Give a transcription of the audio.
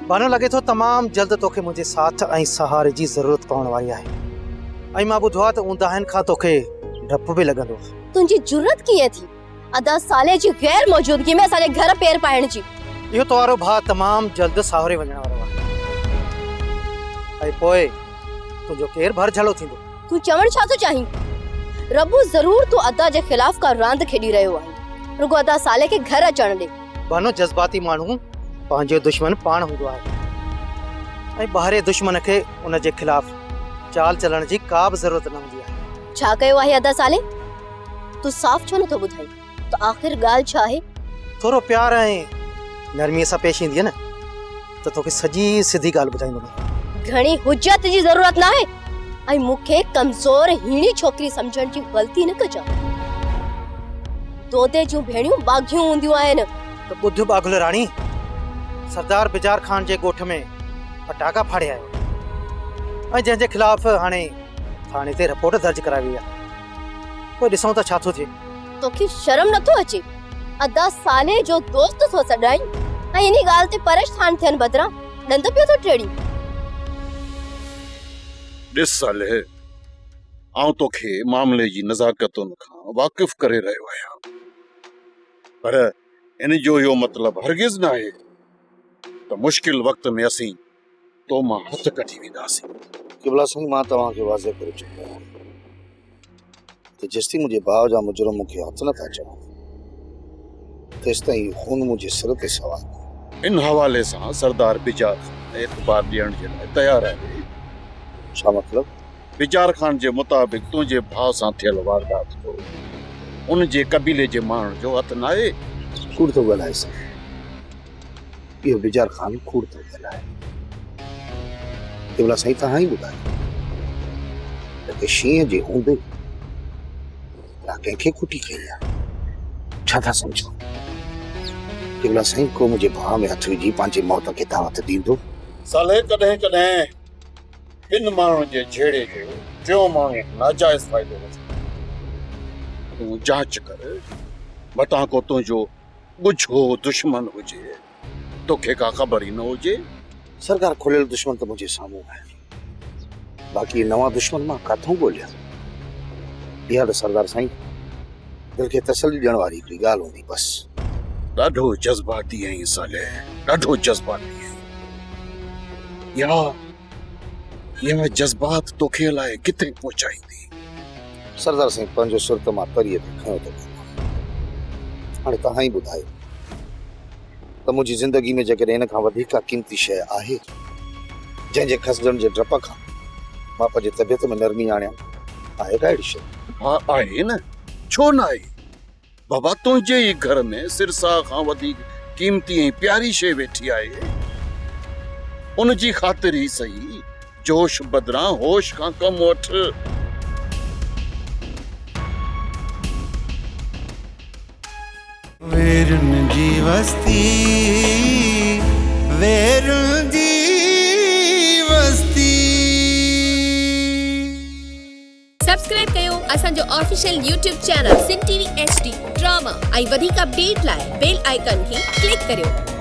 बानो लगे तो तमाम जल्द तोखे मुझे साथ ऐं सहारे जी जरूरत पवण वारी आहे। ऐं मां ॿुधो आहे त ऊंदाहनि खां तोखे डपु बि लॻंदो। तुंहिंजी जुर्रत कीअं थी अदा साले जी गैर मौजूदगी में असांजे घर पैर पाइण जी? इहो तोवारो भाउ तमाम जल्द साहुरे वञण वारो आहे। ऐं पोइ तुंहिंजो केरु भर झलो थींदो? तू चवण छा थो चाहीं? रबू जरूर तू अदा जे खिलाफ का रांद खेॾी रहियो आहे। रुगो अदा साले के घर अचण ॾे। बानो जज़्बाती माण्हू पंहिंजो दुश्मन पाण हूंदो आहे ऐं ॿाहिरे दुश्मन खे उन जे खिलाफ चाल चलण जी का बि ज़रूरत न हूंदी आहे। छा कयो आहे अदा साले? तू साफ़ छो नथो ॿुधाई? तो आखिर ॻाल्हि छा आहे? थोरो प्यार ऐं नरमीअ सां पेश ईंदी न त तोखे सॼी सिधी ॻाल्हि ॿुधाईंदुमि। घणी हुज्जत जी ज़रूरत न आहे ऐं मूंखे कमज़ोर हीणी छोकिरी समझण जी ग़लती न कजां। तोते जूं भेणियूं बाघियूं हूंदियूं आहिनि। त ॿुध बाघुल राणी, सरदार बिजार खान जे ॻोठ में पटाका फाड़े आयो ऐं जंहिंजे खिलाफ हाणे थाणे ते रिपोर्ट दर्ज कराई वई आहे। पोइ ॾिसूं त छा थो थिए। तोखे शर्म नथो अचे? अदा साले जो दोस्त थो सॾाई ऐं इन ॻाल्हि ते परेशान थियण बदिरां ॾंद पियो थो टेड़ी। ॾिस साले, आउं तोखे मामले जी नज़ाकतुनि खां वाक़िफ़ करे रहियो आहियां, पर इन जो इहो मतिलबु हरगिज़ न आहे त मुश्किल वक़्त में असीं तो मां हथ कढी वेंदासीं। क़िबला सिंह, मां तव्हांखे वाज़े करे चुको आहियां त जेसिताईं मुंहिंजे भाउ जा मुजरम मूंखे हथ नथा चवनि तेसिताईं खून मुंहिंजे सिर ते सवार। इन हवाले सां सरदार बिजार एतबार ॾियण जे लाइ तयारु आहे। छा मतिलब? बिजार खान जे मुताबिक़ तुंहिंजे भाउ सां थियल वारदात जो उन जे कबीले जे माण्हुनि जो हथ न आहे। कूड़ थो ॻाल्हाए साईं, इहो बिजार खान कूड़ थो ॻाल्हाए। क़िबला साईं, तव्हां ई ॿुधायो त शींहं जे हूंदे तव्हां कंहिंखे कुटी कई आहे? छा था सम्झो? क़िबला साईं, को मुंहिंजे भाउ में हथ विझी पंहिंजे मौत खे दावत ॾींदो? साले, कॾहिं कॾहिं इन माण्हुनि जे झेड़े जो टियों माण्हू नाजाइज़ फ़ाइदो वठे। तूं जांच कर, मतां को तुंहिंजो ॻुझो दुश्मन हुजे, तोखे का ख़बर ई न हुजे। सरकार, खुलियल दुश्मन त मुंहिंजे साम्हूं आहे, बाक़ी नवां दुश्मन मां काथों ॻोल्हियां? इहा त सरदार साईं दिलि खे तसल्ली ॾियण वारी हिकिड़ी ॻाल्हि हूंदी बस। ॾाढो जज़्बाती आहीं साले, ॾाढो जज़्बाती आहीं। या जज़्बात तोखे अलाए किथे पहुचाईंदी। सरदार साईं, पंहिंजो सुर त मां तरीअ ते खयो थो। हाणे तव्हां ई ॿुधायो त मुंहिंजी ज़िंदगी में जेकॾहिं इन खां वधीक का क़ीमती शइ आहे जंहिंजे खसजण जे डप खां मां पंहिंजे तबियत में नरमी आणियां, आहे का अहिड़ी शइ? हा, आहे न, छो न आहे? बाबा, तुंहिंजे ई घर में सिरसा खां वधीक क़ीमती ऐं प्यारी शइ वेठी आहे। उन जी ख़ातिर ई सही जोश बदिरां होश खां कम वठ। वेरुन जी वस्ती, वेरुन जी वस्ती। सब्सक्राइब कयो असांजो official YouTube channel Sindh TV HD drama ऐं वधीक अपडेट लाइ बेल आइकन खे क्लिक करियो।